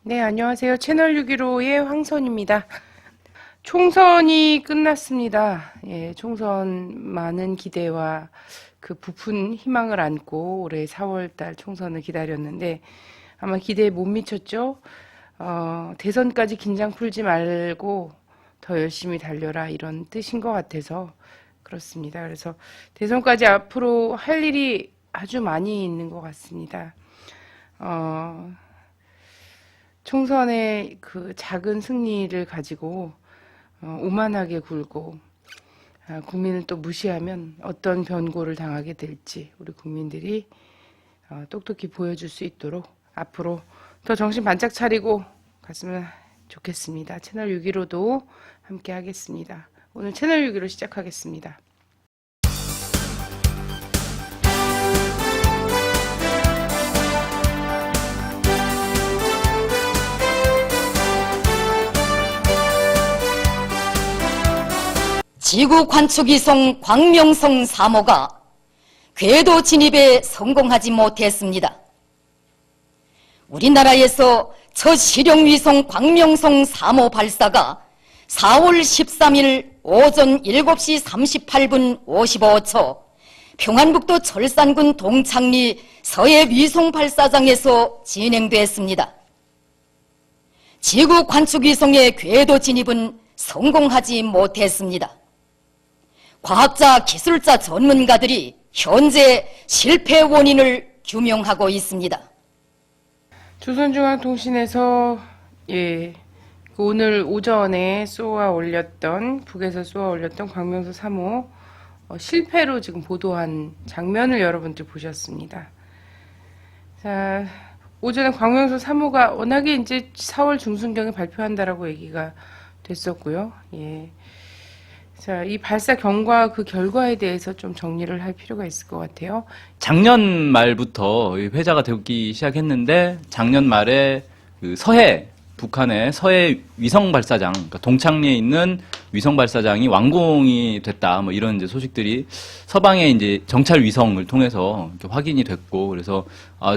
네, 안녕하세요. 채널 615의 황선입니다. 총선이 끝났습니다. 예, 총선 많은 기대와 그 부푼 희망을 안고 올해 4월달 총선을 기다렸는데 아마 기대에 못 미쳤죠? 대선까지 긴장 풀지 말고 더 열심히 달려라 이런 뜻인 것 같아서 그렇습니다. 그래서 대선까지 앞으로 할 일이 아주 많이 있는 것 같습니다. 총선의 그 작은 승리를 가지고 오만하게 굴고 국민을 또 무시하면 어떤 변고를 당하게 될지 우리 국민들이 똑똑히 보여줄 수 있도록 앞으로 더 정신 반짝 차리고 갔으면 좋겠습니다. 채널 615도 함께 하겠습니다. 오늘 채널 615 시작하겠습니다. 지구 관측위성 광명성 3호가 궤도 진입에 성공하지 못했습니다. 우리나라에서 첫 실용위성 광명성 3호 발사가 4월 13일 오전 7시 38분 55초 평안북도 철산군 동창리 서해 위성 발사장에서 진행됐습니다. 지구 관측위성의 궤도 진입은 성공하지 못했습니다. 과학자, 기술자, 전문가들이 현재 실패 원인을 규명하고 있습니다. 조선중앙통신에서 오늘 오전에 북에서 쏘아 올렸던 광명성 3호 실패로 지금 보도한 장면을 여러분들 보셨습니다. 자, 오전에 광명성 3호가 워낙에 이제 4월 중순경에 발표한다라고 얘기가 됐었고요. 자, 이 발사 경과 그 결과에 대해서 좀 정리를 할 필요가 있을 것 같아요. 작년 말부터 회자가 되기 시작했는데 작년 말에 그 북한의 서해 위성 발사장, 그러니까 동창리에 있는 위성 발사장이 완공이 됐다. 뭐 이런 이제 소식들이 서방의 이제 정찰 위성을 통해서 이렇게 확인이 됐고, 그래서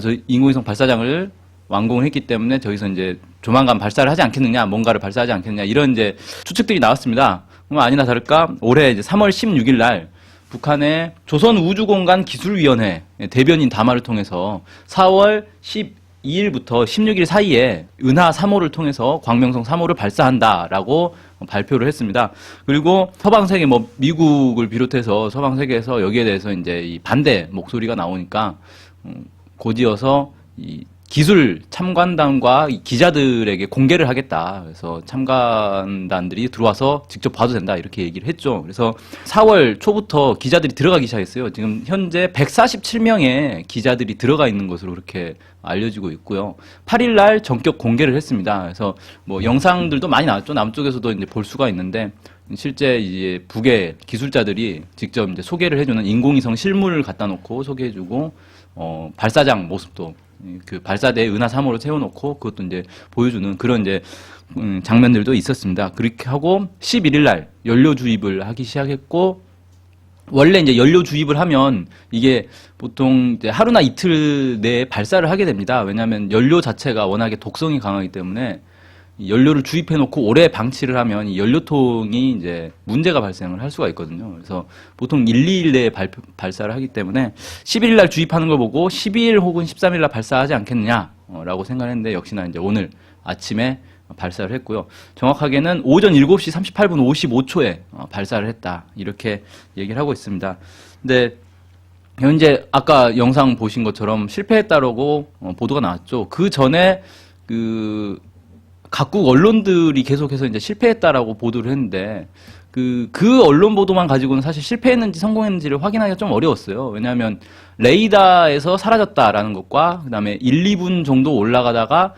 저 인공위성 발사장을 완공을 했기 때문에 저기서 이제 조만간 발사를 하지 않겠느냐, 뭔가를 발사하지 않겠느냐 이런 이제 추측들이 나왔습니다. 아니나 다를까 올해 이제 3월 16일 날 북한의 조선우주공간 기술위원회 대변인 담화를 통해서 4월 12일부터 16일 사이에 은하 3호를 통해서 광명성 3호를 발사한다라고 발표를 했습니다. 그리고 서방 세계 미국을 비롯해서 서방 세계에서 여기에 대해서 이제 이 반대 목소리가 나오니까 곧이어서 이 기술 참관단과 기자들에게 공개를 하겠다. 그래서 참관단들이 들어와서 직접 봐도 된다. 이렇게 얘기를 했죠. 그래서 4월 초부터 기자들이 들어가기 시작했어요. 지금 현재 147명의 기자들이 들어가 있는 것으로 그렇게 알려지고 있고요. 8일 날 전격 공개를 했습니다. 그래서 영상들도 많이 나왔죠. 남쪽에서도 이제 볼 수가 있는데 실제 이제 북의 기술자들이 직접 이제 소개를 해주는 인공위성 실물을 갖다 놓고 소개해주고 발사장 모습도 그 발사대에 은하 3호를 세워놓고 그것도 이제 보여주는 그런 이제 장면들도 있었습니다. 그렇게 하고 11일 날 연료 주입을 하기 시작했고, 원래 이제 연료 주입을 하면 이게 보통 이제 하루나 이틀 내에 발사를 하게 됩니다. 왜냐하면 연료 자체가 워낙에 독성이 강하기 때문에 연료를 주입해놓고 오래 방치를 하면 이 연료통이 이제 문제가 발생을 할 수가 있거든요. 그래서 보통 1, 2일 내에 발사를 하기 때문에 11일 날 주입하는 걸 보고 12일 혹은 13일 날 발사하지 않겠느냐라고 생각했는데 역시나 이제 오늘 아침에 발사를 했고요. 정확하게는 오전 7시 38분 55초에 발사를 했다. 이렇게 얘기를 하고 있습니다. 근데 현재 아까 영상 보신 것처럼 실패했다라고 보도가 나왔죠. 그 전에 각국 언론들이 계속해서 이제 실패했다라고 보도를 했는데 그 언론 보도만 가지고는 사실 실패했는지 성공했는지를 확인하기가 좀 어려웠어요. 왜냐하면 레이더에서 사라졌다라는 것과 그다음에 1, 2분 정도 올라가다가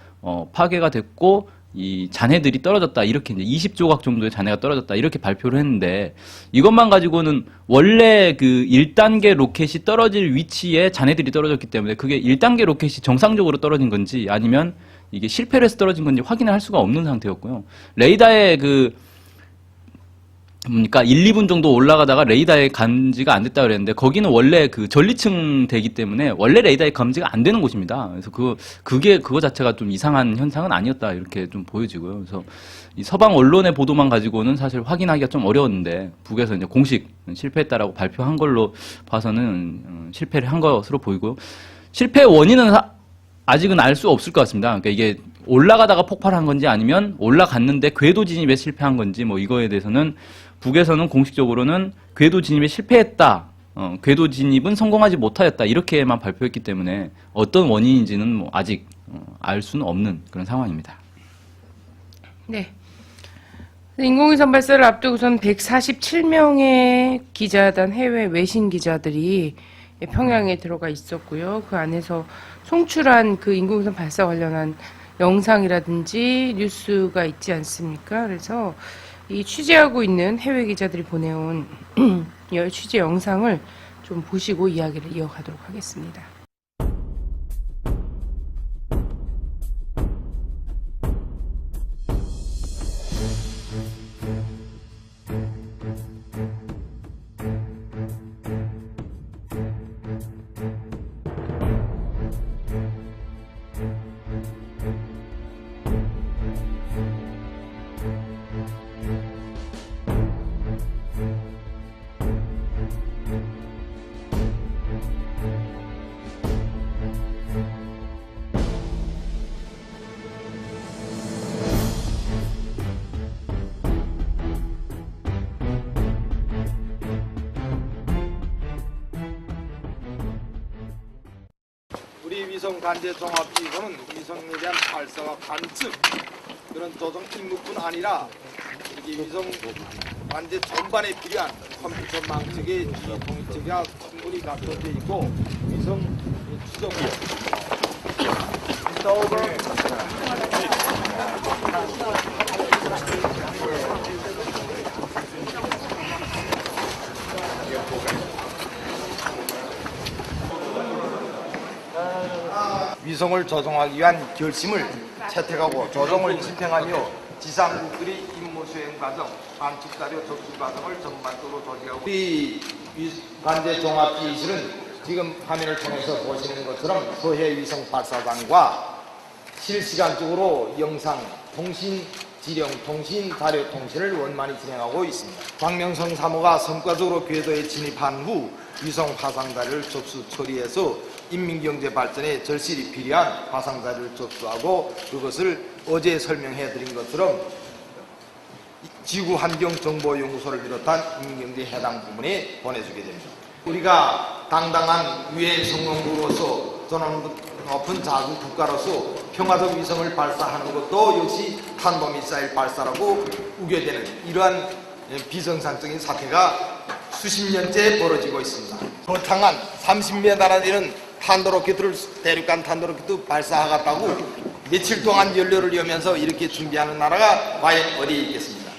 파괴가 됐고 이 잔해들이 떨어졌다 이렇게 이제 20조각 정도의 잔해가 떨어졌다 이렇게 발표를 했는데 이것만 가지고는 원래 그 1단계 로켓이 떨어질 위치에 잔해들이 떨어졌기 때문에 그게 1단계 로켓이 정상적으로 떨어진 건지 아니면 이게 실패를 해서 떨어진 건지 확인을 할 수가 없는 상태였고요. 레이더의 보니까 1, 2분 정도 올라가다가 레이더에 감지가 안 됐다 그랬는데 거기는 원래 그 전리층 대기 때문에 원래 레이더에 감지가 안 되는 곳입니다. 그래서 그거 자체가 좀 이상한 현상은 아니었다 이렇게 좀 보여지고요. 그래서 이 서방 언론의 보도만 가지고는 사실 확인하기가 좀 어려웠는데 북에서 이제 공식 실패했다라고 발표한 걸로 봐서는 실패를 한 것으로 보이고요. 실패의 원인은 아직은 알 수 없을 것 같습니다. 그러니까 이게 올라가다가 폭발한 건지 아니면 올라갔는데 궤도 진입에 실패한 건지 뭐 이거에 대해서는 북에서는 공식적으로는 궤도 진입에 실패했다. 궤도 진입은 성공하지 못하였다. 이렇게만 발표했기 때문에 어떤 원인인지는 뭐 아직 알 수는 없는 그런 상황입니다. 네. 인공위성 발사를 앞두고선 147명의 기자단 해외 외신 기자들이 평양에 들어가 있었고요. 그 안에서 송출한 그 인공위성 발사 관련한 영상이라든지 뉴스가 있지 않습니까? 그래서 이 취재하고 있는 해외 기자들이 보내온 취재 영상을 좀 보시고 이야기를 이어가도록 하겠습니다. 우리 위성 관제 종합기구는 위성에 대한 발사와 관측 그런 조정 임무뿐 아니라 이렇게 위성 관제 전반에 필요한 컴퓨터 망측의 통일체계가 충분히 갖춰져 있고 위성 추적 위성을 조종하기 위한 결심을 채택하고 조종을 집행하며 지상국들의 임무 수행 과정, 관측 자료 접수 과정을 전반적으로 조직하고 우리 관제 종합기술은 지금 화면을 통해서 보시는 것처럼 서해 위성 발사장과 실시간적으로 영상, 통신, 지령, 통신, 자료 통신을 원만히 진행하고 있습니다. 광명성 3호가 성과적으로 궤도에 진입한 후 위성 화상자료를 접수 처리해서 인민경제 발전에 절실히 필요한 화상자료를 접수하고 그것을 어제 설명해드린 것처럼 지구환경정보연구소를 비롯한 인민경제 해당 부문에 보내주게 됩니다. 우리가 당당한 유엔 성공국으로서 전원 높은 자국 국가로서 평화적 위성을 발사하는 것도 역시 탄도미사일 발사라고 우겨대는 이러한 비정상적인 사태가 수십 년째 벌어지고 있습니다. 거창한 30m나 되는 탄도로켓을 대륙간 탄도로켓도 발사하겠다고 며칠 동안 연료를 여면서 이렇게 준비하는 나라가 과연 어디에 있겠습니까?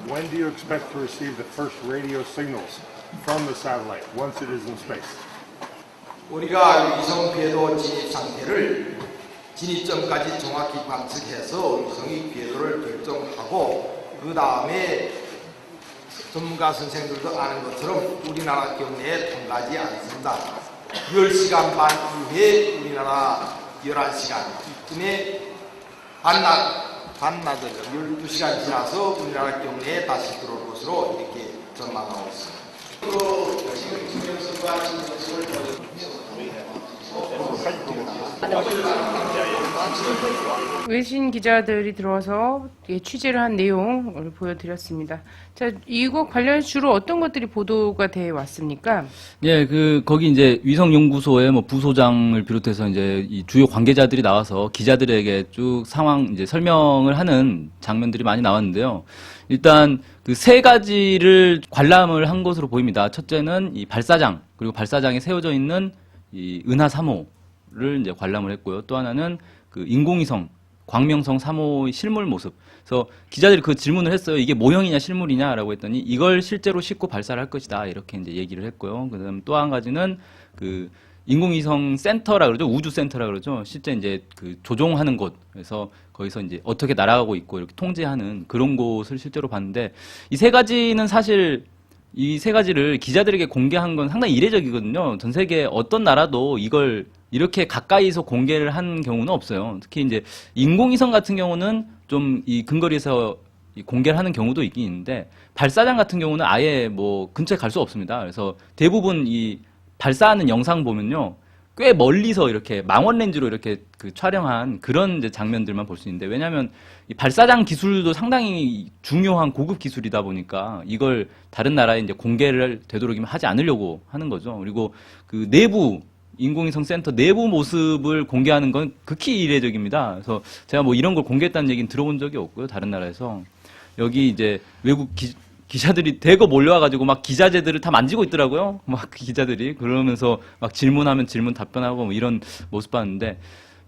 When do you expect to receive the first radio signals from the satellite once it is in space? 우리가 위성 궤도 진입 상태를 진입점까지 정확히 관측해서 위성의 궤도를 결정하고 그 다음에 전문가 선생들도 아는 것처럼 우리나라 경내에 통과하지 않습니다. 10시간 반 이후에 우리나라 11시간 이쯤에 반나절 12시간 지나서 우리나라 경내에 다시 들어올 것으로 이렇게 전망하고 있습니다. 지금 김영선과 진정성을 외신 기자들이 들어와서 취재를 한 내용을 보여드렸습니다. 자, 이거 관련해서 주로 어떤 것들이 보도가 돼 왔습니까? 예, 거기 이제 위성연구소의 뭐 부소장을 비롯해서 이제 이 주요 관계자들이 나와서 기자들에게 쭉 상황 이제 설명을 하는 장면들이 많이 나왔는데요. 일단 그 세 가지를 관람을 한 것으로 보입니다. 첫째는 이 발사장, 그리고 발사장에 세워져 있는 이 은하 3호를 이제 관람을 했고요. 또 하나는 그 인공위성 광명성 3호의 실물 모습. 그래서 기자들이 그 질문을 했어요. 이게 모형이냐 실물이냐라고 했더니 이걸 실제로 싣고 발사를 할 것이다. 이렇게 이제 얘기를 했고요. 그다음 또 한 가지는 그 인공위성 센터라 그러죠. 우주 센터라 그러죠. 실제 이제 그 조종하는 곳에서 거기서 이제 어떻게 날아가고 있고 이렇게 통제하는 그런 곳을 실제로 봤는데 이 세 가지는 사실 이 세 가지를 기자들에게 공개한 건 상당히 이례적이거든요. 전 세계 어떤 나라도 이걸 이렇게 가까이서 공개를 한 경우는 없어요. 특히 이제 인공위성 같은 경우는 좀 이 근거리에서 이 공개를 하는 경우도 있긴 있는데 발사장 같은 경우는 아예 뭐 근처에 갈 수 없습니다. 그래서 대부분 이 발사하는 영상 보면요. 꽤 멀리서 이렇게 망원 렌즈로 이렇게 그 촬영한 그런 이제 장면들만 볼 수 있는데 왜냐하면 이 발사장 기술도 상당히 중요한 고급 기술이다 보니까 이걸 다른 나라에 이제 공개를 되도록이면 하지 않으려고 하는 거죠. 그리고 그 내부 인공위성 센터 내부 모습을 공개하는 건 극히 이례적입니다. 그래서 제가 뭐 이런 걸 공개했다는 얘기는 들어본 적이 없고요. 다른 나라에서 여기 이제 외국 기자들이 대거 몰려와가지고 막 기자재들을 다 만지고 있더라고요. 막 기자들이 그러면서 막 질문하면 질문 답변하고 뭐 이런 모습 봤는데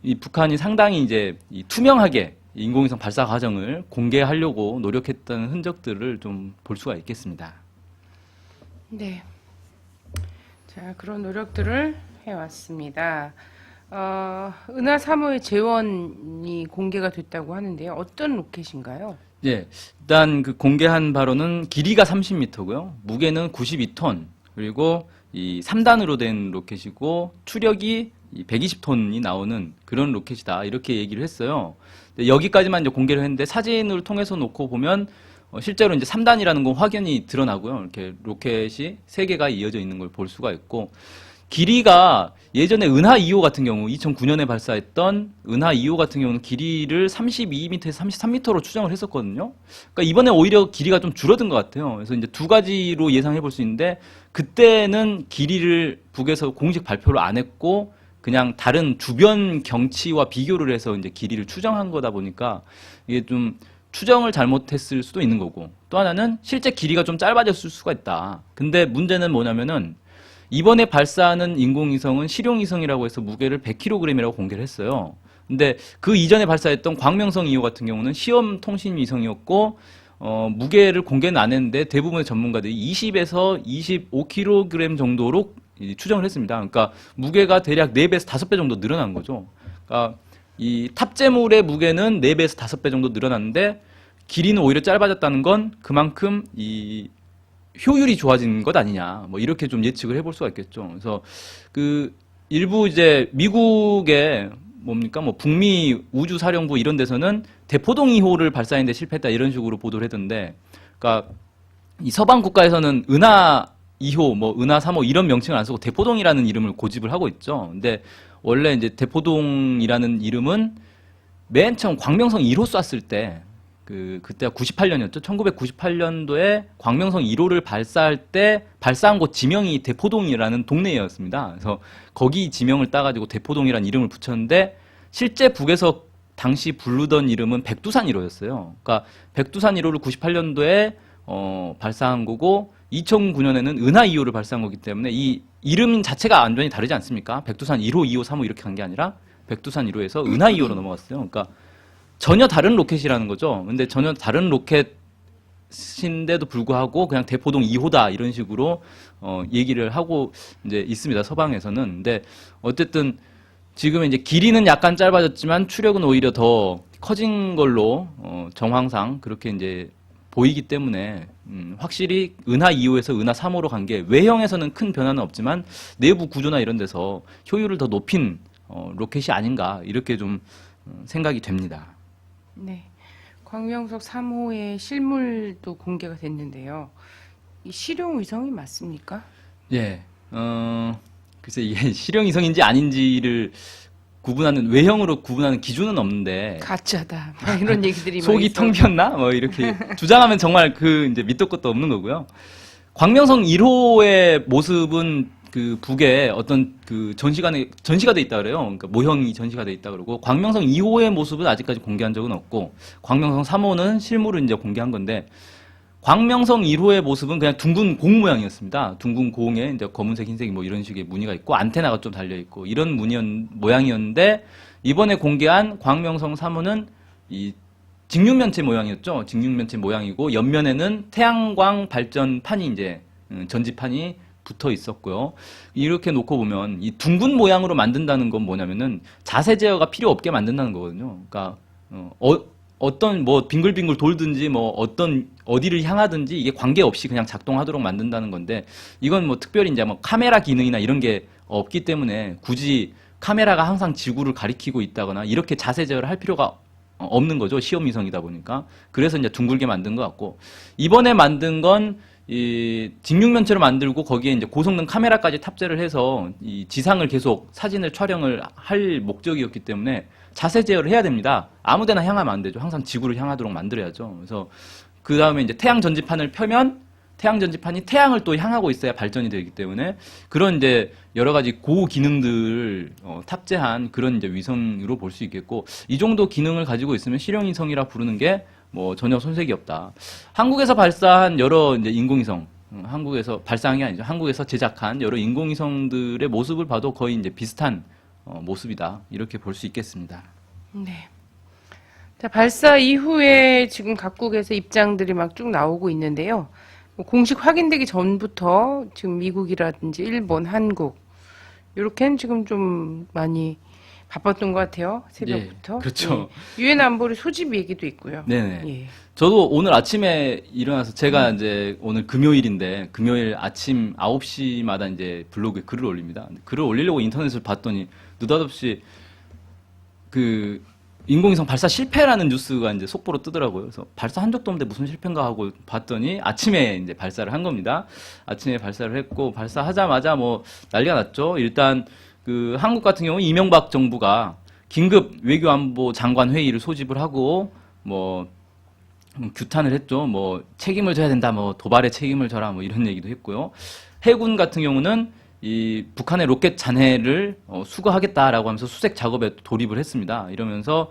이 북한이 상당히 이제 이 투명하게 인공위성 발사 과정을 공개하려고 노력했다는 흔적들을 좀 볼 수가 있겠습니다. 네. 자, 그런 노력들을 해왔습니다. 은하 3호의 재원이 공개가 됐다고 하는데요. 어떤 로켓인가요? 예, 일단 그 공개한 바로는 길이가 30m고요. 무게는 92톤. 그리고 이 3단으로 된 로켓이고 추력이 120톤이 나오는 그런 로켓이다. 이렇게 얘기를 했어요. 근데 여기까지만 이제 공개를 했는데 사진을 통해서 놓고 보면 실제로 이제 3단이라는 건 확연히 드러나고요. 이렇게 로켓이 3개가 이어져 있는 걸 볼 수가 있고 길이가 예전에 은하 2호 같은 경우 2009년에 발사했던 은하 2호 같은 경우는 길이를 32m에서 33m로 추정을 했었거든요. 그러니까 이번에 오히려 길이가 좀 줄어든 것 같아요. 그래서 이제 두 가지로 예상해 볼 수 있는데 그때는 길이를 북에서 공식 발표를 안 했고 그냥 다른 주변 경치와 비교를 해서 이제 길이를 추정한 거다 보니까 이게 좀 추정을 잘못했을 수도 있는 거고 또 하나는 실제 길이가 좀 짧아졌을 수가 있다. 근데 문제는 뭐냐면은 이번에 발사하는 인공위성은 실용위성이라고 해서 무게를 100kg이라고 공개를 했어요. 근데 그 이전에 발사했던 광명성 2호 같은 경우는 시험 통신 위성이었고 무게를 공개는 안 했는데 대부분의 전문가들이 20에서 25kg 정도로 추정을 했습니다. 그러니까 무게가 대략 4배에서 5배 정도 늘어난 거죠. 그러니까 이 탑재물의 무게는 4배에서 5배 정도 늘어났는데 길이는 오히려 짧아졌다는 건 그만큼 이 효율이 좋아진 것 아니냐, 뭐 이렇게 좀 예측을 해볼 수가 있겠죠. 그래서 그 일부 이제 미국의 뭡니까 뭐 북미 우주사령부 이런 데서는 대포동 2호를 발사했는데 실패했다 이런 식으로 보도를 했던데, 그러니까 이 서방 국가에서는 은하 2호, 뭐 은하 3호 이런 명칭을 안 쓰고 대포동이라는 이름을 고집을 하고 있죠. 근데 원래 이제 대포동이라는 이름은 맨 처음 광명성 1호 쐈을 때 그때가 98년이었죠. 1998년도에 광명성 1호를 발사할 때 발사한 곳 지명이 대포동이라는 동네였습니다. 그래서 거기 지명을 따가지고 대포동이라는 이름을 붙였는데 실제 북에서 당시 부르던 이름은 백두산 1호였어요. 그러니까 백두산 1호를 98년도에 발사한 거고 2009년에는 은하 2호를 발사한 거기 때문에 이 이름 자체가 완전히 다르지 않습니까? 백두산 1호, 2호, 3호 이렇게 간 게 아니라 백두산 1호에서 은하 2호로 넘어갔어요. 그러니까 전혀 다른 로켓이라는 거죠. 근데 전혀 다른 로켓인데도 불구하고 그냥 대포동 2호다 이런 식으로 얘기를 하고 이제 있습니다. 서방에서는. 근데 어쨌든 지금 이제 길이는 약간 짧아졌지만 추력은 오히려 더 커진 걸로 정황상 그렇게 이제 보이기 때문에 확실히 은하 2호에서 은하 3호로 간 게 외형에서는 큰 변화는 없지만 내부 구조나 이런 데서 효율을 더 높인 로켓이 아닌가 이렇게 좀 생각이 됩니다. 네. 광명성 3호의 실물도 공개가 됐는데요. 이 실용 위성이 맞습니까? 예. 글쎄 이게 실용 위성인지 아닌지를 구분하는 외형으로 구분하는 기준은 없는데 가짜다. 뭐 이런 얘기들이 속이 텅 있어요. 비었나? 뭐 이렇게 주장하면 정말 그 이제 밑도 끝도 없는 거고요. 광명성 1호의 모습은 그 북에 어떤 그 전시가 돼 있다 그래요. 그러니까 모형이 전시가 돼 있다 그러고 광명성 2호의 모습은 아직까지 공개한 적은 없고 광명성 3호는 실물을 이제 공개한 건데 광명성 1호의 모습은 그냥 둥근 공 모양이었습니다. 둥근 공에 이제 검은색, 흰색 뭐 이런 식의 무늬가 있고 안테나가 좀 달려 있고 이런 모양이었는데 이번에 공개한 광명성 3호는 이 직육면체 모양이었죠. 직육면체 모양이고 옆면에는 태양광 발전판이 이제 전지판이 붙어 있었고요. 이렇게 놓고 보면 이 둥근 모양으로 만든다는 건 뭐냐면은 자세 제어가 필요 없게 만든다는 거거든요. 그러니까 어떤 뭐 빙글빙글 돌든지 뭐 어디를 향하든지 이게 관계없이 그냥 작동하도록 만든다는 건데, 이건 뭐 특별히 이제 뭐 카메라 기능이나 이런 게 없기 때문에 굳이 카메라가 항상 지구를 가리키고 있다거나 이렇게 자세 제어를 할 필요가 없는 거죠. 시험 위성이다 보니까. 그래서 이제 둥글게 만든 것 같고, 이번에 만든 건 이 직육면체로 만들고 거기에 이제 고성능 카메라까지 탑재를 해서 이 지상을 계속 사진을 촬영을 할 목적이었기 때문에 자세 제어를 해야 됩니다. 아무데나 향하면 안 되죠. 항상 지구를 향하도록 만들어야죠. 그래서 그 다음에 이제 태양 전지판을 펴면 태양 전지판이 태양을 또 향하고 있어야 발전이 되기 때문에 그런 이제 여러 가지 고 기능들을 탑재한 그런 이제 위성으로 볼 수 있겠고, 이 정도 기능을 가지고 있으면 실용 위성이라 부르는 게 뭐 전혀 손색이 없다. 한국에서 발사한 여러 이제 인공위성, 한국에서 발사한 게 아니죠. 한국에서 제작한 여러 인공위성들의 모습을 봐도 거의 이제 비슷한 모습이다. 이렇게 볼 수 있겠습니다. 네. 자, 발사 이후에 지금 각국에서 입장들이 막 쭉 나오고 있는데요. 뭐 공식 확인되기 전부터 지금 미국이라든지 일본, 한국 이렇게는 지금 좀 많이 바빴던 것 같아요. 새벽부터. 예, 그렇죠. 예. 유엔 안보리 소집 얘기도 있고요. 네네. 예. 저도 오늘 아침에 일어나서 제가 이제 오늘 금요일인데 금요일 아침 9시마다 이제 블로그에 글을 올립니다. 글을 올리려고 인터넷을 봤더니 느닷없이 그 인공위성 발사 실패라는 뉴스가 이제 속보로 뜨더라고요. 그래서 발사한 적도 없는데 무슨 실패인가 하고 봤더니 아침에 이제 발사를 한 겁니다. 아침에 발사를 했고, 발사하자마자 뭐 난리가 났죠. 일단 그 한국 같은 경우 이명박 정부가 긴급 외교안보 장관 회의를 소집을 하고 뭐 규탄을 했죠. 뭐 책임을 져야 된다. 뭐 도발의 책임을 져라. 뭐 이런 얘기도 했고요. 해군 같은 경우는 이 북한의 로켓 잔해를 수거하겠다라고 하면서 수색 작업에 돌입을 했습니다. 이러면서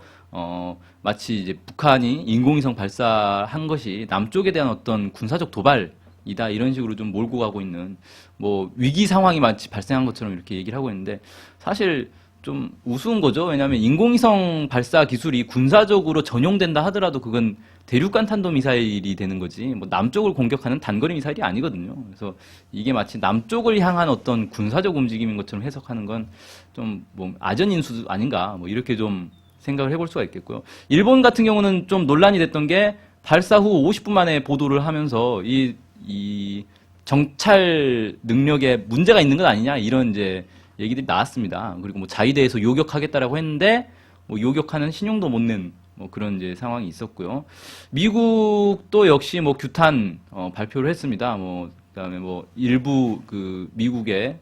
마치 이제 북한이 인공위성 발사한 것이 남쪽에 대한 어떤 군사적 도발이다, 이런 식으로 좀 몰고 가고 있는 뭐 위기 상황이 마치 발생한 것처럼 이렇게 얘기를 하고 있는데, 사실 좀 우스운 거죠. 왜냐하면 인공위성 발사 기술이 군사적으로 전용된다 하더라도 그건 대륙간 탄도 미사일이 되는 거지 뭐 남쪽을 공격하는 단거리 미사일이 아니거든요. 그래서 이게 마치 남쪽을 향한 어떤 군사적 움직임인 것처럼 해석하는 건 좀 뭐 아전인수 아닌가, 뭐 이렇게 좀 생각을 해볼 수가 있겠고요. 일본 같은 경우는 좀 논란이 됐던 게 발사 후 50분 만에 보도를 하면서 이 정찰 능력에 문제가 있는 것 아니냐, 이런 이제 얘기들이 나왔습니다. 그리고 뭐 자위대에서 요격하겠다라고 했는데 뭐 요격하는 신용도 못 낸 뭐 그런 이제 상황이 있었고요. 미국도 역시 뭐 규탄 발표를 했습니다. 뭐 그다음에 뭐 일부 그 미국의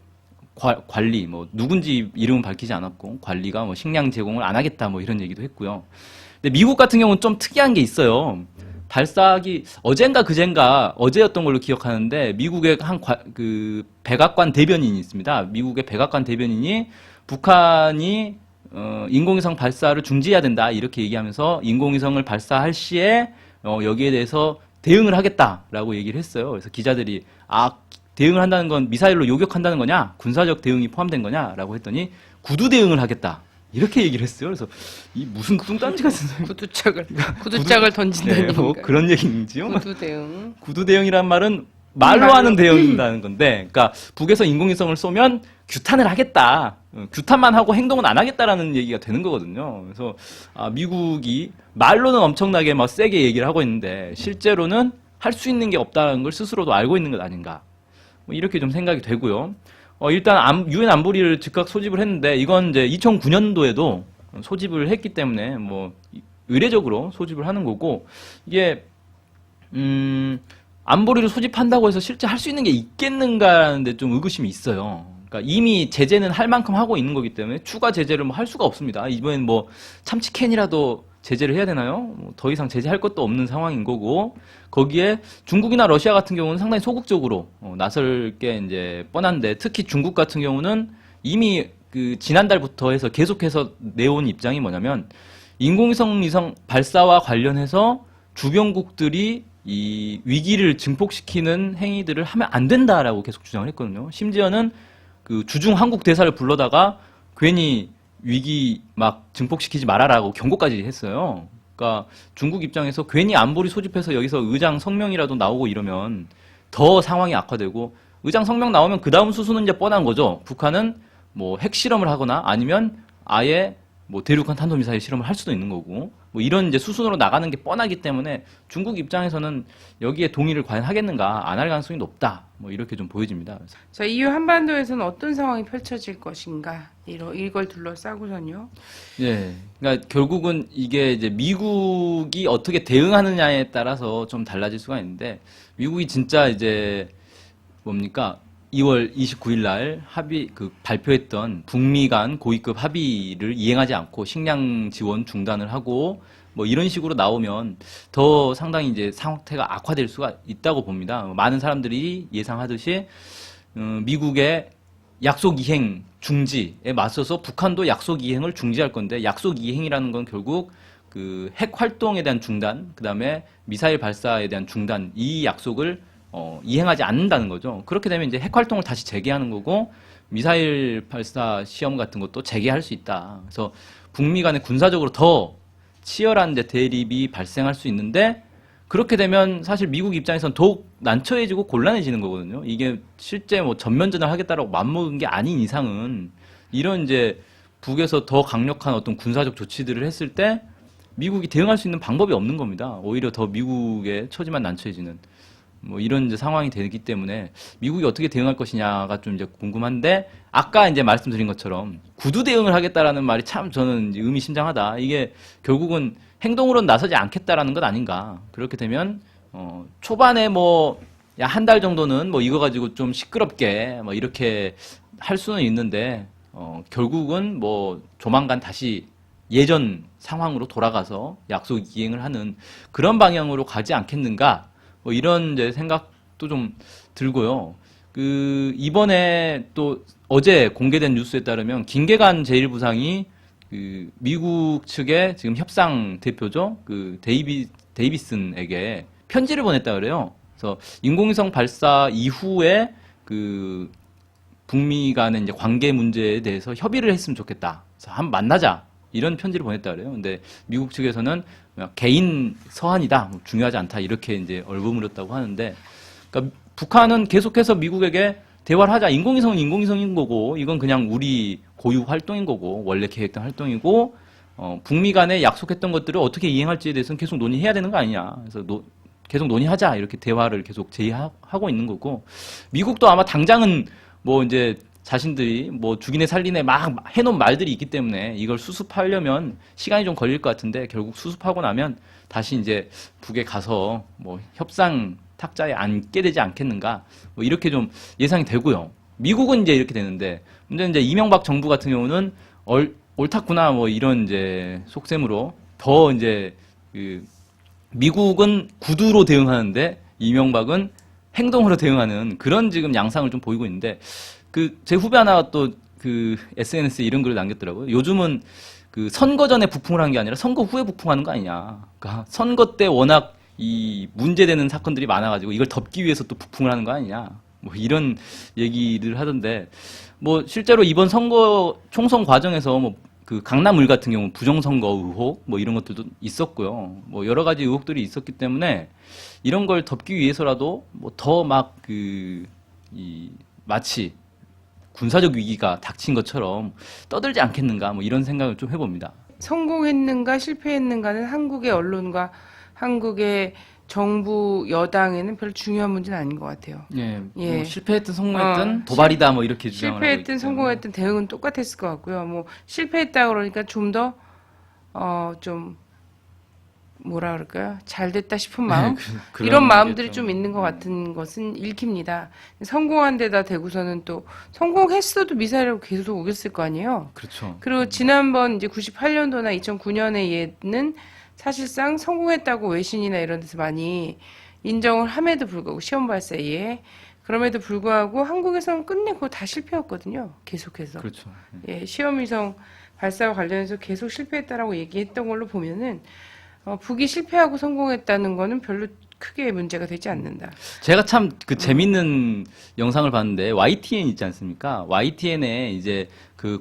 관리, 뭐 누군지 이름은 밝히지 않았고 관리가 뭐 식량 제공을 안 하겠다 뭐 이런 얘기도 했고요. 근데 미국 같은 경우는 좀 특이한 게 있어요. 발사하기 어젠가 그젠가 어제였던 걸로 기억하는데, 미국의 그 백악관 대변인이 있습니다. 미국의 백악관 대변인이 북한이 인공위성 발사를 중지해야 된다 이렇게 얘기하면서 인공위성을 발사할 시에 여기에 대해서 대응을 하겠다라고 얘기를 했어요. 그래서 기자들이 대응을 한다는 건 미사일로 요격한다는 거냐, 군사적 대응이 포함된 거냐라고 했더니 구두 대응을 하겠다 이렇게 얘기를 했어요. 그래서 이 무슨 뚱딴지 같은 구두짝을 던진다는 네, 뭐 건가요? 그런 얘기인지요? 구두 대응. 구두 대응이란 말은 말로 하는 대응이라는 건데, 그러니까 북에서 인공위성을 쏘면 규탄을 하겠다, 규탄만 하고 행동은 안 하겠다라는 얘기가 되는 거거든요. 그래서 미국이 말로는 엄청나게 막 세게 얘기를 하고 있는데 실제로는 할 수 있는 게 없다는 걸 스스로도 알고 있는 것 아닌가, 뭐 이렇게 좀 생각이 되고요. 일단 유엔 안보리를 즉각 소집을 했는데, 이건 이제 2009년도에도 소집을 했기 때문에 뭐 의례적으로 소집을 하는 거고, 이게 안보리를 소집한다고 해서 실제 할 수 있는 게 있겠는가라는 데 좀 의구심이 있어요. 그러니까 이미 제재는 할 만큼 하고 있는 거기 때문에 추가 제재를 뭐 할 수가 없습니다. 이번엔 뭐 참치캔이라도 제재를 해야 되나요? 뭐 더 이상 제재할 것도 없는 상황인 거고, 거기에 중국이나 러시아 같은 경우는 상당히 소극적으로 나설 게 이제 뻔한데, 특히 중국 같은 경우는 이미 그 지난달부터 해서 계속해서 내온 입장이 뭐냐면, 인공위성 발사와 관련해서 주변국들이 이 위기를 증폭시키는 행위들을 하면 안 된다라고 계속 주장을 했거든요. 심지어는 그 주중 한국 대사를 불러다가 괜히 위기 막 증폭시키지 말아라고 경고까지 했어요. 그러니까 중국 입장에서 괜히 안보리 소집해서 여기서 의장 성명이라도 나오고 이러면 더 상황이 악화되고 의장 성명 나오면 그 다음 수순은 이제 뻔한 거죠. 북한은 뭐 핵실험을 하거나 아니면 아예 뭐 대륙간 탄도미사일 실험을 할 수도 있는 거고 뭐 이런 이제 수순으로 나가는 게 뻔하기 때문에 중국 입장에서는 여기에 동의를 과연 하겠는가 안 할 가능성이 높다. 뭐 이렇게 좀 보여집니다. 그래서 자, 이후 한반도에서는 어떤 상황이 펼쳐질 것인가? 이걸 둘러싸고선요. 예. 그러니까 결국은 이게 이제 미국이 어떻게 대응하느냐에 따라서 좀 달라질 수가 있는데 미국이 진짜 이제 뭡니까? 2월 29일 날 발표했던 북미 간 고위급 합의를 이행하지 않고 식량 지원 중단을 하고 뭐 이런 식으로 나오면 더 상당히 이제 상태가 악화될 수가 있다고 봅니다. 많은 사람들이 예상하듯이 미국의 약속 이행 중지에 맞서서 북한도 약속 이행을 중지할 건데 약속 이행이라는 건 결국 그 핵 활동에 대한 중단, 그다음에 미사일 발사에 대한 중단 이 약속을 이행하지 않는다는 거죠. 그렇게 되면 이제 핵 활동을 다시 재개하는 거고 미사일 발사 시험 같은 것도 재개할 수 있다. 그래서 북미 간에 군사적으로 더 치열한 이제 대립이 발생할 수 있는데 그렇게 되면 사실 미국 입장에서는 더욱 난처해지고 곤란해지는 거거든요. 이게 실제 뭐 전면전을 하겠다라고 맘먹은 게 아닌 이상은 이런 이제 북에서 더 강력한 어떤 군사적 조치들을 했을 때 미국이 대응할 수 있는 방법이 없는 겁니다. 오히려 더 미국의 처지만 난처해지는 뭐 이런 이제 상황이 되기 때문에 미국이 어떻게 대응할 것이냐가 좀 이제 궁금한데 아까 이제 말씀드린 것처럼 구두 대응을 하겠다라는 말이 참 저는 이제 의미심장하다. 이게 결국은 행동으로는 나서지 않겠다라는 것 아닌가. 그렇게 되면 초반에 뭐 야 한 달 정도는 뭐 이거 가지고 좀 시끄럽게 뭐 이렇게 할 수는 있는데 결국은 뭐 조만간 다시 예전 상황으로 돌아가서 약속 이행을 하는 그런 방향으로 가지 않겠는가. 뭐 이런 이제 생각도 좀 들고요. 이번에 또 어제 공개된 뉴스에 따르면 김계관 제1부상이 그 미국 측의 지금 협상 대표죠. 그 데이비슨에게 편지를 보냈다 그래요. 그래서 인공위성 발사 이후에 그 북미 간의 이제 관계 문제에 대해서 협의를 했으면 좋겠다. 그래서 한번 만나자. 이런 편지를 보냈다 그래요. 근데 미국 측에서는 개인 서한이다, 뭐 중요하지 않다 이렇게 이제 얼버무렸다고 하는데, 그러니까 북한은 계속해서 미국에게 대화를 하자. 인공위성은 인공위성인 거고, 이건 그냥 우리 고유 활동인 거고, 원래 계획된 활동이고, 북미 간에 약속했던 것들을 어떻게 이행할지에 대해서는 계속 논의해야 되는 거 아니냐. 그래서 계속 논의하자 이렇게 대화를 계속 제의하고 있는 거고, 미국도 아마 당장은 뭐 이제 자신들이 뭐 죽이네 살리네 막 해놓은 말들이 있기 때문에 이걸 수습하려면 시간이 좀 걸릴 것 같은데 결국 수습하고 나면 다시 이제 북에 가서 뭐 협상 탁자에 앉게 되지 않겠는가 뭐 이렇게 좀 예상이 되고요. 미국은 이제 이렇게 되는데 문제는 이제 이명박 정부 같은 경우는 옳았구나 뭐 이런 이제 속셈으로 더 이제 미국은 구두로 대응하는데 이명박은 행동으로 대응하는 그런 지금 양상을 좀 보이고 있는데 제 후배 하나가 또 SNS에 이런 글을 남겼더라고요. 요즘은 선거 전에 북풍을 한 게 아니라 선거 후에 북풍하는 거 아니냐. 그러니까 선거 때 워낙 이 문제되는 사건들이 많아가지고 이걸 덮기 위해서 또 북풍을 하는 거 아니냐. 뭐 이런 얘기를 하던데 뭐 실제로 이번 총선 과정에서 뭐 강남을 같은 경우 부정선거 의혹 뭐 이런 것들도 있었고요. 뭐 여러 가지 의혹들이 있었기 때문에 이런 걸 덮기 위해서라도 뭐 더 막 마치 군사적 위기가 닥친 것처럼 떠들지 않겠는가 뭐 이런 생각을 좀 해봅니다. 성공했는가 실패했는가는 한국의 언론과 한국의 정부 여당에는 별 중요한 문제는 아닌 것 같아요. 예, 예. 뭐 실패했든 성공했든 도발이다 뭐 이렇게 주장을 하고 있기 실패했든 때문에. 성공했든 대응은 똑같았을 것 같고요. 뭐 실패했다 그러니까 좀 더 좀 뭐라 그럴까요? 잘 됐다 싶은 마음? 그런 이런 게 마음들이 좀, 좀 있는 것 같은 것은 읽힙니다. 성공한 데다 대고서는 또 성공했어도 미사일을 계속 우겼을 거 아니에요. 그렇죠. 그리고 지난번 이제 98년도나 2009년의 예는 사실상 성공했다고 외신이나 이런 데서 많이 인정을 함에도 불구하고 시험 발사에 그럼에도 불구하고 한국에서는 끝내 그거 다 실패였거든요. 계속해서. 그렇죠. 예, 시험위성 발사와 관련해서 계속 실패했다라고 얘기했던 걸로 보면은 북이 실패하고 성공했다는 거는 별로 크게 문제가 되지 않는다. 제가 참 재밌는 영상을 봤는데 YTN 있지 않습니까? YTN에 이제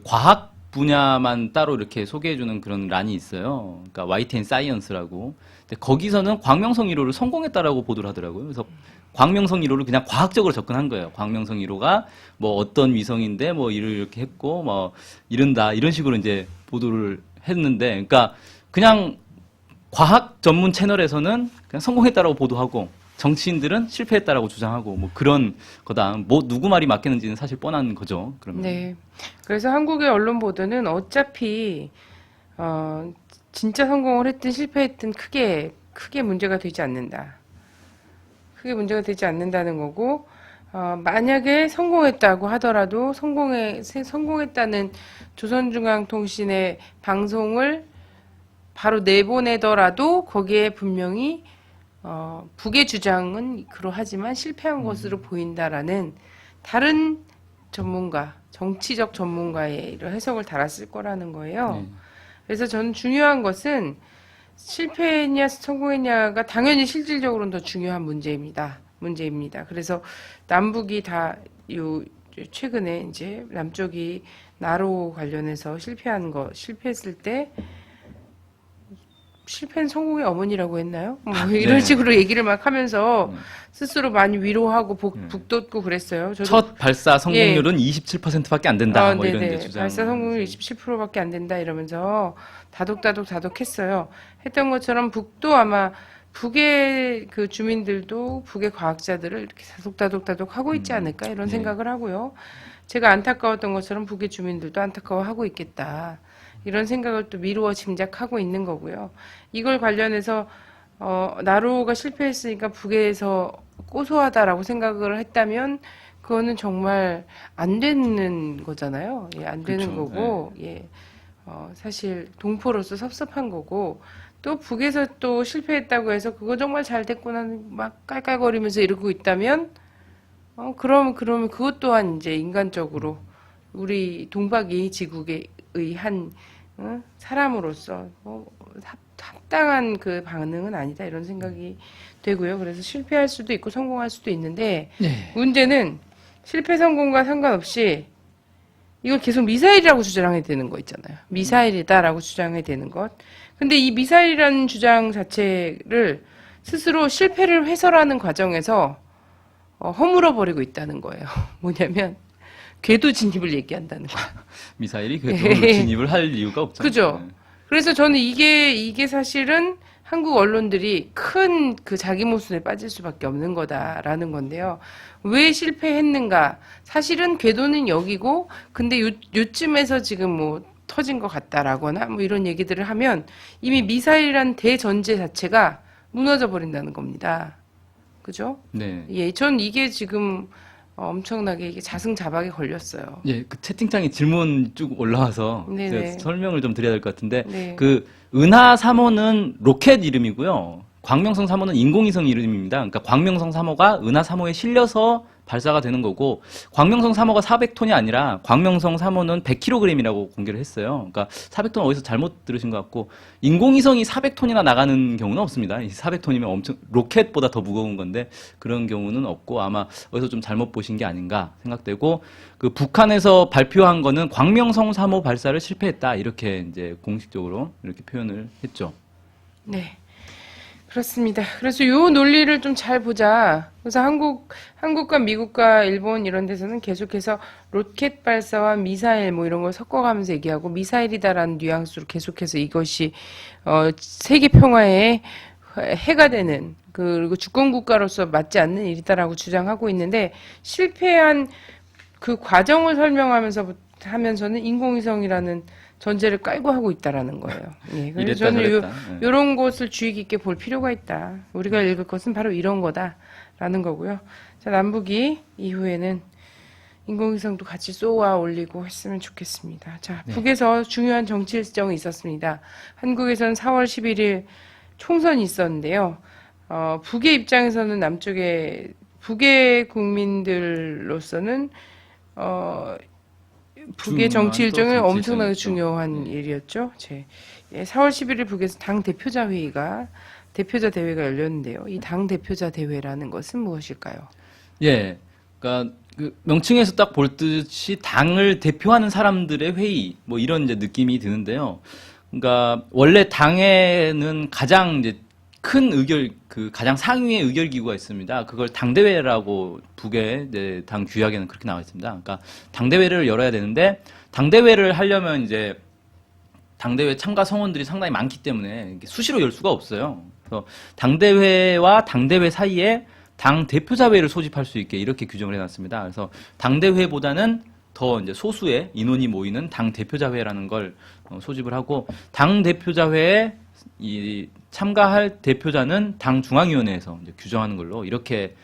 과학 분야만 따로 이렇게 소개해주는 그런 란이 있어요. 그러니까 YTN 사이언스라고. 근데 거기서는 광명성 1호를 성공했다라고 보도를 하더라고요. 그래서 광명성 1호를 그냥 과학적으로 접근한 거예요. 광명성 1호가 뭐 어떤 위성인데 뭐 일을 이렇게 했고 뭐 이런다 이런 식으로 이제 보도를 했는데, 그러니까 그냥 과학 전문 채널에서는 그냥 성공했다라고 보도하고 정치인들은 실패했다라고 주장하고 뭐 그런 거다. 뭐 누구 말이 맞겠는지는 사실 뻔한 거죠. 그러면. 네. 그래서 한국의 언론 보도는 어차피 진짜 성공을 했든 실패했든 크게 문제가 되지 않는다. 크게 문제가 되지 않는다는 거고, 만약에 성공했다고 하더라도 성공했다는 조선중앙통신의 방송을 바로 내보내더라도 거기에 분명히 북의 주장은 그러하지만 실패한 것으로 보인다라는 다른 전문가, 정치적 전문가의 이런 해석을 달았을 거라는 거예요. 네. 그래서 저는 중요한 것은 실패했냐 성공했냐가 당연히 실질적으로는 더 중요한 문제입니다. 그래서 남북이 다 최근에 이제 남쪽이 나로 관련해서 실패했을 때 실패는 성공의 어머니라고 했나요? 뭐 이런 네. 식으로 얘기를 막 하면서 스스로 많이 위로하고 북돋고 그랬어요. 저도 첫 발사 성공률은 27%밖에 안 된다. 뭐 이런 네네. 이제 주장. 발사 성공률 27%밖에 안 된다 이러면서 다독했어요. 했던 것처럼 북도 아마 북의 그 주민들도 북의 과학자들을 이렇게 다독 하고 있지 않을까 이런 네. 생각을 하고요. 제가 안타까웠던 것처럼 북의 주민들도 안타까워하고 있겠다. 이런 생각을 또 미루어 짐작하고 있는 거고요. 이걸 관련해서 나로가 실패했으니까 북에서 고소하다라고 생각을 했다면 그거는 정말 안 되는 거잖아요. 예, 안 되는 그렇죠. 거고, 예, 사실 동포로서 섭섭한 거고, 또 북에서 또 실패했다고 해서 그거 정말 잘 됐구나 막 깔깔거리면서 이러고 있다면, 그러면 그것 또한 이제 인간적으로 우리 동박이 지국의 한 사람으로서 합당한 그 반응은 아니다 이런 생각이 되고요. 그래서 실패할 수도 있고 성공할 수도 있는데 문제는 실패 성공과 상관없이 이걸 계속 미사일이라고 주장해야 되는 거 있잖아요. 미사일이다라고 주장해야 되는 것. 근데 이 미사일이라는 주장 자체를 스스로 실패를 회설하는 과정에서 허물어 버리고 있다는 거예요. 뭐냐면 궤도 진입을 얘기한다는 거예요. 미사일이 궤도로 진입을 할 이유가 없죠. 그죠? 네. 그래서 저는 이게 사실은 한국 언론들이 큰 그 자기 모순에 빠질 수밖에 없는 거다라는 건데요. 왜 실패했는가? 사실은 궤도는 여기고, 근데 요쯤에서 지금 뭐 터진 것 같다라거나 뭐 이런 얘기들을 하면 이미 미사일이란 대전제 자체가 무너져 버린다는 겁니다. 그죠? 네. 예, 전 이게 지금 엄청나게 이게 자승자박에 걸렸어요. 예, 그 채팅창에 질문 쭉 올라와서 네네. 제가 설명을 좀 드려야 될 것 같은데, 네. 그 은하 3호는 로켓 이름이고요. 광명성 3호는 인공위성 이름입니다. 그러니까 광명성 3호가 은하 3호에 실려서 발사가 되는 거고, 광명성 3호가 400톤이 아니라 광명성 3호는 100kg이라고 공개를 했어요. 그러니까 400톤 어디서 잘못 들으신 것 같고, 인공위성이 400톤이나 나가는 경우는 없습니다. 400톤이면 엄청 로켓보다 더 무거운 건데 그런 경우는 없고, 아마 어디서 좀 잘못 보신 게 아닌가 생각되고, 그 북한에서 발표한 거는 광명성 3호 발사를 실패했다 이렇게 이제 공식적으로 이렇게 표현을 했죠. 네. 그렇습니다. 그래서 요 논리를 좀 잘 보자. 그래서 한국과 미국과 일본 이런 데서는 계속해서 로켓 발사와 미사일 뭐 이런 걸 섞어가면서 얘기하고 미사일이다라는 뉘앙스로 계속해서 이것이 세계 평화에 해가 되는 그리고 주권 국가로서 맞지 않는 일이다라고 주장하고 있는데 실패한 그 과정을 하면서는 인공위성이라는 전제를 깔고 하고 있다라는 거예요. 예, 그래서 이랬다 저는 저랬다. 예. 이런 것을 주의 깊게 볼 필요가 있다. 우리가 읽을 것은 바로 이런 거다라는 거고요. 자, 남북이 이후에는 인공위성도 같이 쏘아 올리고 했으면 좋겠습니다. 자, 북에서 중요한 정치 일정이 있었습니다. 한국에서는 4월 11일 총선이 있었는데요. 북의 입장에서는 북의 국민들로서는 북의 정치 중요한 또 일정은 정치 엄청나게 일정이죠. 중요한 일이었죠. 4월 11일 북에서 당 대표자 대회가 열렸는데요. 이 당 대표자 대회라는 것은 무엇일까요? 예. 그러니까 그 명칭에서 딱 볼 듯이 당을 대표하는 사람들의 회의 뭐 이런 이제 느낌이 드는데요. 그러니까 원래 당에는 가장 이제 큰 가장 상위의 의결 기구가 있습니다. 그걸 당대회라고 북의 이제 당 규약에는 그렇게 나와 있습니다. 그러니까 당대회를 열어야 되는데 당대회를 하려면 이제 당대회 참가 성원들이 상당히 많기 때문에 수시로 열 수가 없어요. 그래서 당대회와 당대회 사이에 당 대표자회를 소집할 수 있게 이렇게 규정을 해놨습니다. 그래서 당대회보다는 더 이제 소수의 인원이 모이는 당 대표자회라는 걸 소집을 하고 당 대표자회에 이 참가할 대표자는 당 중앙위원회에서 이제 규정하는 걸로 이렇게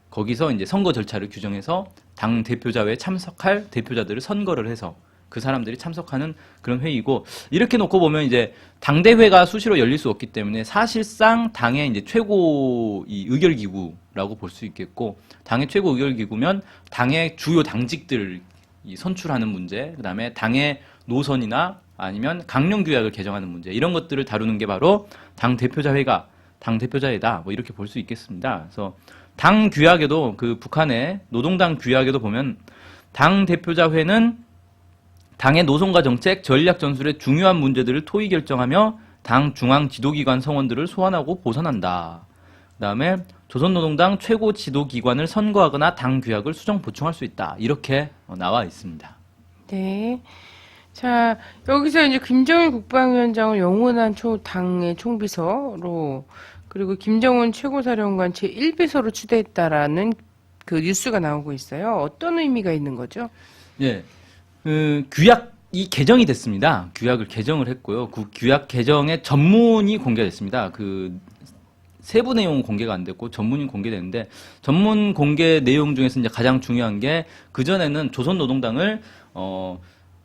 거기서 이제 선거 절차를 규정해서 당 대표자회에 참석할 대표자들을 선거를 해서 그 사람들이 참석하는 그런 회의고 이렇게 놓고 보면 이제 당대회가 수시로 열릴 수 없기 때문에 사실상 당의 이제 최고 이 의결 기구라고 볼 수 있겠고 당의 최고 의결 기구면 당의 주요 당직들 이 선출하는 문제, 그다음에 당의 노선이나 아니면 강령 규약을 개정하는 문제 이런 것들을 다루는 게 바로 당 대표자회가 당 대표자회다 뭐 이렇게 볼 수 있겠습니다. 그래서 당 규약에도 그 북한의 노동당 규약에도 보면 당 대표자회는 당의 노선과 정책, 전략 전술의 중요한 문제들을 토의 결정하며 당 중앙 지도기관 성원들을 소환하고 보선한다. 그다음에 조선노동당 최고 지도기관을 선거하거나 당 규약을 수정 보충할 수 있다. 이렇게 나와 있습니다. 네. 자, 여기서 이제 김정일 국방위원장을 영원한 당의 총비서로 그리고 김정은 최고사령관 제1비서로 추대했다라는 그 뉴스가 나오고 있어요. 어떤 의미가 있는 거죠? 예. 규약이 개정이 됐습니다. 규약을 개정을 했고요. 그 규약 개정의 전문이 공개됐습니다. 그 세부 내용은 공개가 안 됐고 전문이 공개됐는데 전문 공개 내용 중에서 이제 가장 중요한 게 그전에는 조선노동당을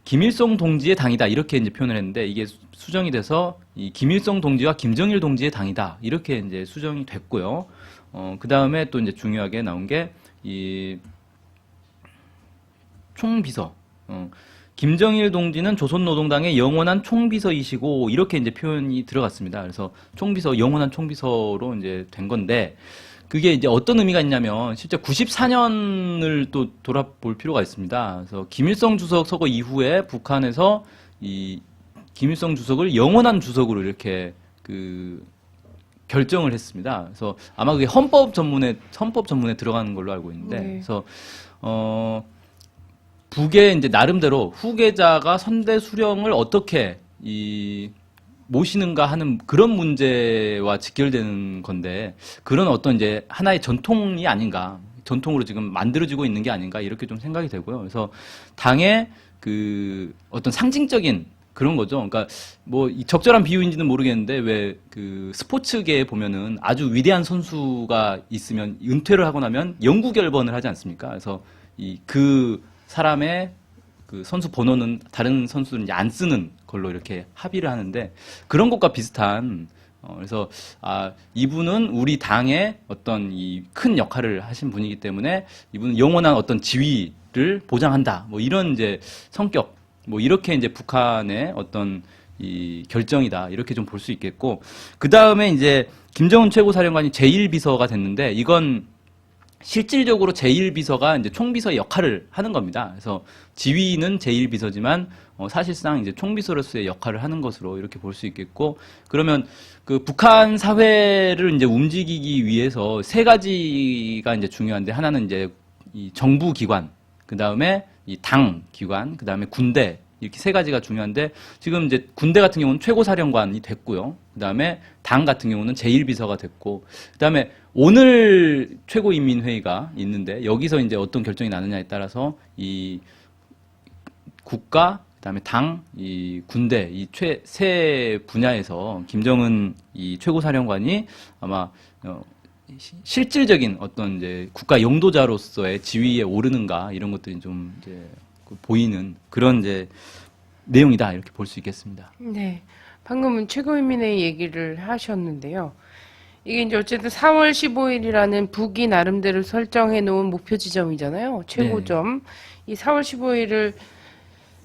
김일성 동지의 당이다 이렇게 이제 표현을 했는데 이게 수정이 돼서 이 김일성 동지와 김정일 동지의 당이다 이렇게 이제 수정이 됐고요. 그 다음에 또 이제 중요하게 나온 게 이 총비서. 김정일 동지는 조선노동당의 영원한 총비서이시고 이렇게 이제 표현이 들어갔습니다. 그래서 총비서 영원한 총비서로 이제 된 건데 그게 이제 어떤 의미가 있냐면 실제 94년을 또 돌아볼 필요가 있습니다. 그래서 김일성 주석 서거 이후에 북한에서 이 김일성 주석을 영원한 주석으로 이렇게 결정을 했습니다. 그래서 아마 그게 헌법 전문에 들어가는 걸로 알고 있는데 네. 그래서 북의 이제 나름대로 후계자가 선대 수령을 어떻게 모시는가 하는 그런 문제와 직결되는 건데 그런 어떤 이제 하나의 전통이 아닌가, 전통으로 지금 만들어지고 있는 게 아닌가 이렇게 좀 생각이 되고요. 그래서 당의 그 어떤 상징적인 그런 거죠. 그러니까 뭐 적절한 비유인지는 모르겠는데 왜 그 스포츠계에 보면은 아주 위대한 선수가 있으면 은퇴를 하고 나면 영구 결번을 하지 않습니까? 그래서 그 사람의 그 선수 번호는 다른 선수는 이제 안 쓰는 걸로 이렇게 합의를 하는데 그런 것과 비슷한 그래서 이분은 우리 당의 어떤 이 큰 역할을 하신 분이기 때문에 이분은 영원한 어떤 지위를 보장한다. 뭐 이런 이제 성격 뭐 이렇게 이제 북한의 어떤 이 결정이다. 이렇게 좀 볼 수 있겠고 그다음에 이제 김정은 최고사령관이 제1비서가 됐는데 이건 실질적으로 제1비서가 이제 총비서의 역할을 하는 겁니다. 그래서 지위는 제1비서지만 사실상 이제 총비서로서의 역할을 하는 것으로 이렇게 볼 수 있겠고 그러면 그 북한 사회를 이제 움직이기 위해서 세 가지가 이제 중요한데 하나는 이제 이 정부 기관, 그 다음에 이 당 기관, 그 다음에 군대 이렇게 세 가지가 중요한데 지금 이제 군대 같은 경우는 최고사령관이 됐고요. 그 다음에 당 같은 경우는 제1비서가 됐고 그 다음에 오늘 최고인민회의가 있는데 여기서 이제 어떤 결정이 나느냐에 따라서 이 국가 그다음에 당, 이 군대 이 세 분야에서 김정은 이 최고사령관이 아마 실질적인 어떤 이제 국가 영도자로서의 지위에 오르는가 이런 것들이 좀 이제 보이는 그런 이제 내용이다 이렇게 볼 수 있겠습니다. 네. 방금은 최고인민회의 얘기를 하셨는데요. 이게 이제 어쨌든 4월 15일이라는 북이 나름대로 설정해 놓은 목표 지점이잖아요. 최고점. 이 4월 15일을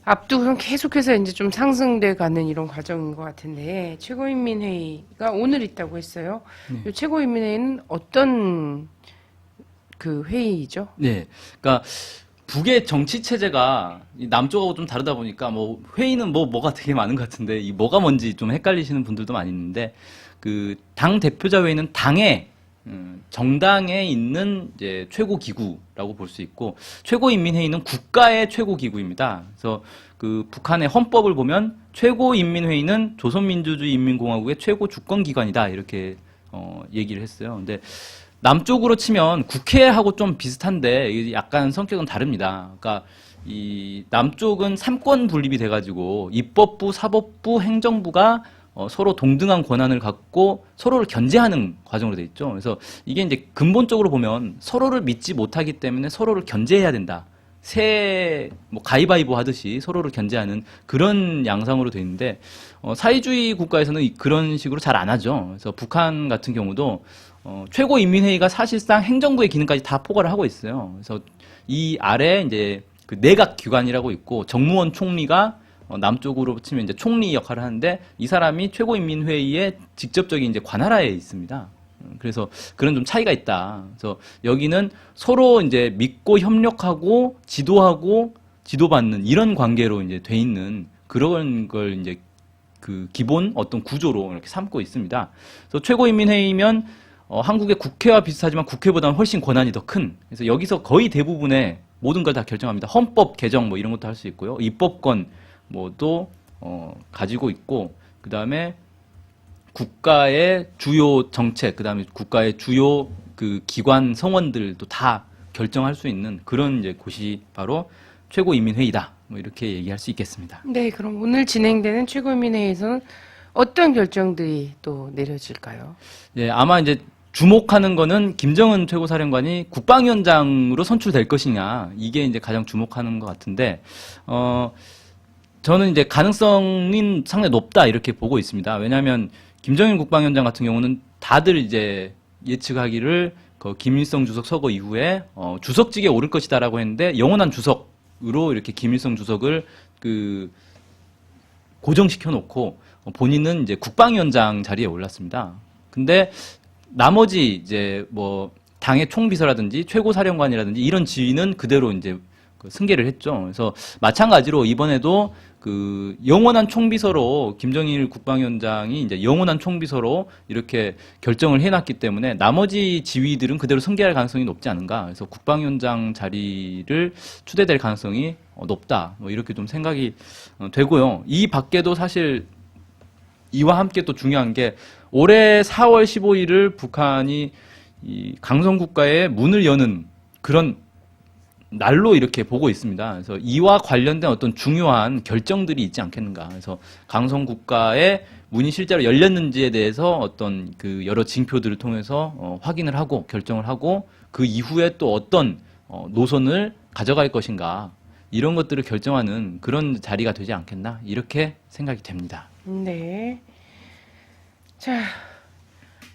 앞두고선 계속해서 이제 좀 상승돼 가는 이런 과정인 것 같은데 최고인민회의가 오늘 있다고 했어요. 이 최고인민회의는 어떤 그 회의죠. 네. 그러니까 북의 정치 체제가 이 남쪽하고 좀 다르다 보니까 뭐 회의는 뭐가 되게 많은 것 같은데 이 뭐가 뭔지 좀 헷갈리시는 분들도 많이 있는데 그 당 대표자 회의는 당의 정당에 있는 이제 최고 기구라고 볼 수 있고 최고인민회의는 국가의 최고 기구입니다. 그래서 그 북한의 헌법을 보면 최고인민회의는 조선민주주의인민공화국의 최고 주권기관이다 이렇게 얘기를 했어요. 근데 남쪽으로 치면 국회하고 좀 비슷한데 이게 약간 성격은 다릅니다. 그러니까 이 남쪽은 삼권 분립이 돼가지고 입법부, 사법부, 행정부가 서로 동등한 권한을 갖고 서로를 견제하는 과정으로 돼 있죠. 그래서 이게 이제 근본적으로 보면 서로를 믿지 못하기 때문에 서로를 견제해야 된다. 뭐 가위바위보 하듯이 서로를 견제하는 그런 양상으로 돼 있는데 사회주의 국가에서는 그런 식으로 잘 안 하죠. 그래서 북한 같은 경우도 최고인민회의가 사실상 행정부의 기능까지 다 포괄을 하고 있어요. 그래서 이 아래 이제 그 내각 기관이라고 있고 정무원 총리가 남쪽으로 치면 이제 총리 역할을 하는데 이 사람이 최고인민회의의 직접적인 이제 관할하에 있습니다. 그래서 그런 좀 차이가 있다. 그래서 여기는 서로 이제 믿고 협력하고 지도하고 지도받는 이런 관계로 이제 돼 있는 그런 걸 이제 그 기본 어떤 구조로 이렇게 삼고 있습니다. 그래서 최고인민회의면 한국의 국회와 비슷하지만 국회보다는 훨씬 권한이 더 큰. 그래서 여기서 거의 대부분의 모든 걸 다 결정합니다. 헌법 개정 뭐 이런 것도 할 수 있고요. 입법권 뭐도 가지고 있고 그다음에 국가의 주요 정책, 그다음에 국가의 주요 그 기관 성원들도 다 결정할 수 있는 그런 이제 곳이 바로 최고인민회의다. 뭐 이렇게 얘기할 수 있겠습니다. 네, 그럼 오늘 진행되는 최고인민회의에서는 어떤 결정들이 또 내려질까요? 네, 아마 이제 주목하는 거는 김정은 최고사령관이 국방위원장으로 선출될 것이냐 이게 이제 가장 주목하는 것 같은데 저는 이제 가능성은 상당히 높다 이렇게 보고 있습니다. 왜냐하면 김정일 국방위원장 같은 경우는 다들 이제 예측하기를 그 김일성 주석 서거 이후에 주석직에 오를 것이다라고 했는데 영원한 주석으로 이렇게 김일성 주석을 그 고정시켜 놓고 본인은 이제 국방위원장 자리에 올랐습니다. 근데 나머지 이제 뭐 당의 총비서라든지 최고사령관이라든지 이런 지위는 그대로 이제 승계를 했죠. 그래서 마찬가지로 이번에도 그 영원한 총비서로 김정일 국방위원장이 이제 영원한 총비서로 이렇게 결정을 해놨기 때문에 나머지 지위들은 그대로 승계할 가능성이 높지 않은가. 그래서 국방위원장 자리를 추대될 가능성이 높다. 뭐 이렇게 좀 생각이 되고요. 이 밖에도 사실 이와 함께 또 중요한 게 올해 4월 15일을 북한이 이 강성국가의 문을 여는 그런 날로 이렇게 보고 있습니다. 그래서 이와 관련된 어떤 중요한 결정들이 있지 않겠는가. 그래서 강성국가의 문이 실제로 열렸는지에 대해서 어떤 그 여러 징표들을 통해서 확인을 하고 결정을 하고 그 이후에 또 어떤 노선을 가져갈 것인가 이런 것들을 결정하는 그런 자리가 되지 않겠나 이렇게 생각이 됩니다. 네. 자,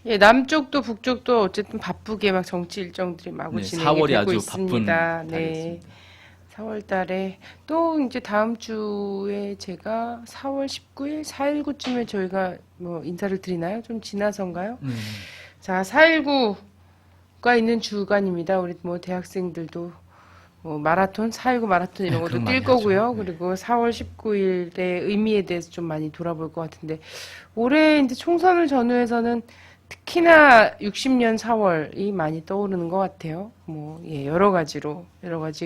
예, 남쪽도 북쪽도 어쨌든 바쁘게 막 정치 일정들이 마구 네, 진행이 4월이 되고 아주 있습니다. 바쁜 네. 달이었습니다. 4월 달에 또 이제 다음 주에 제가 4월 19일, 4.19쯤에 저희가 뭐 인사를 드리나요? 좀 지나선가요? 자, 4.19가 있는 주간입니다. 우리 뭐 대학생들도 뭐 마라톤, 4.19 마라톤 이런 네, 것도 그런 뛸 많이 거고요. 하죠. 네. 그리고 4월 19일의 의미에 대해서 좀 많이 돌아볼 것 같은데 올해 이제 총선을 전후해서는 특히나 60년 4월이 많이 떠오르는 것 같아요. 뭐, 예, 여러 가지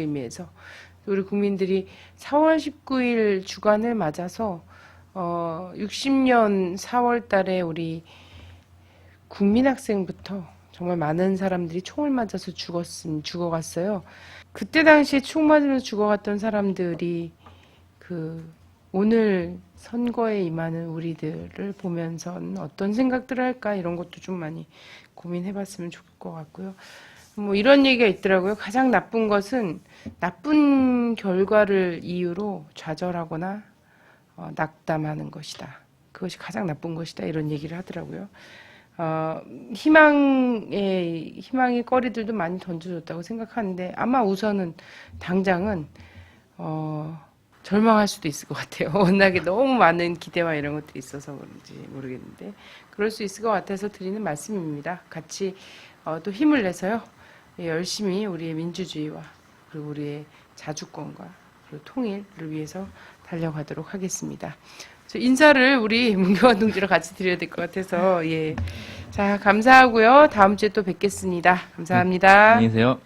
의미에서. 우리 국민들이 4월 19일 주간을 맞아서, 60년 4월 달에 우리 국민학생부터 정말 많은 사람들이 총을 맞아서 죽어갔어요. 그때 당시에 총 맞으면서 죽어갔던 사람들이 오늘 선거에 임하는 우리들을 보면선 어떤 생각들을 할까 이런 것도 좀 많이 고민해봤으면 좋을 것 같고요. 뭐 이런 얘기가 있더라고요. 가장 나쁜 것은 나쁜 결과를 이유로 좌절하거나 낙담하는 것이다. 그것이 가장 나쁜 것이다. 이런 얘기를 하더라고요. 희망의 거리들도 많이 던져줬다고 생각하는데 아마 우선은 당장은 절망할 수도 있을 것 같아요. 워낙에 너무 많은 기대와 이런 것들이 있어서 그런지 모르겠는데 그럴 수 있을 것 같아서 드리는 말씀입니다. 같이 또 힘을 내서요. 예, 열심히 우리의 민주주의와 그리고 우리의 자주권과 그리고 통일을 위해서 달려가도록 하겠습니다. 저 인사를 우리 문경환 동지랑 같이 드려야 될 것 같아서 예. 자, 감사하고요. 다음 주에 또 뵙겠습니다. 감사합니다. 안녕히 계세요.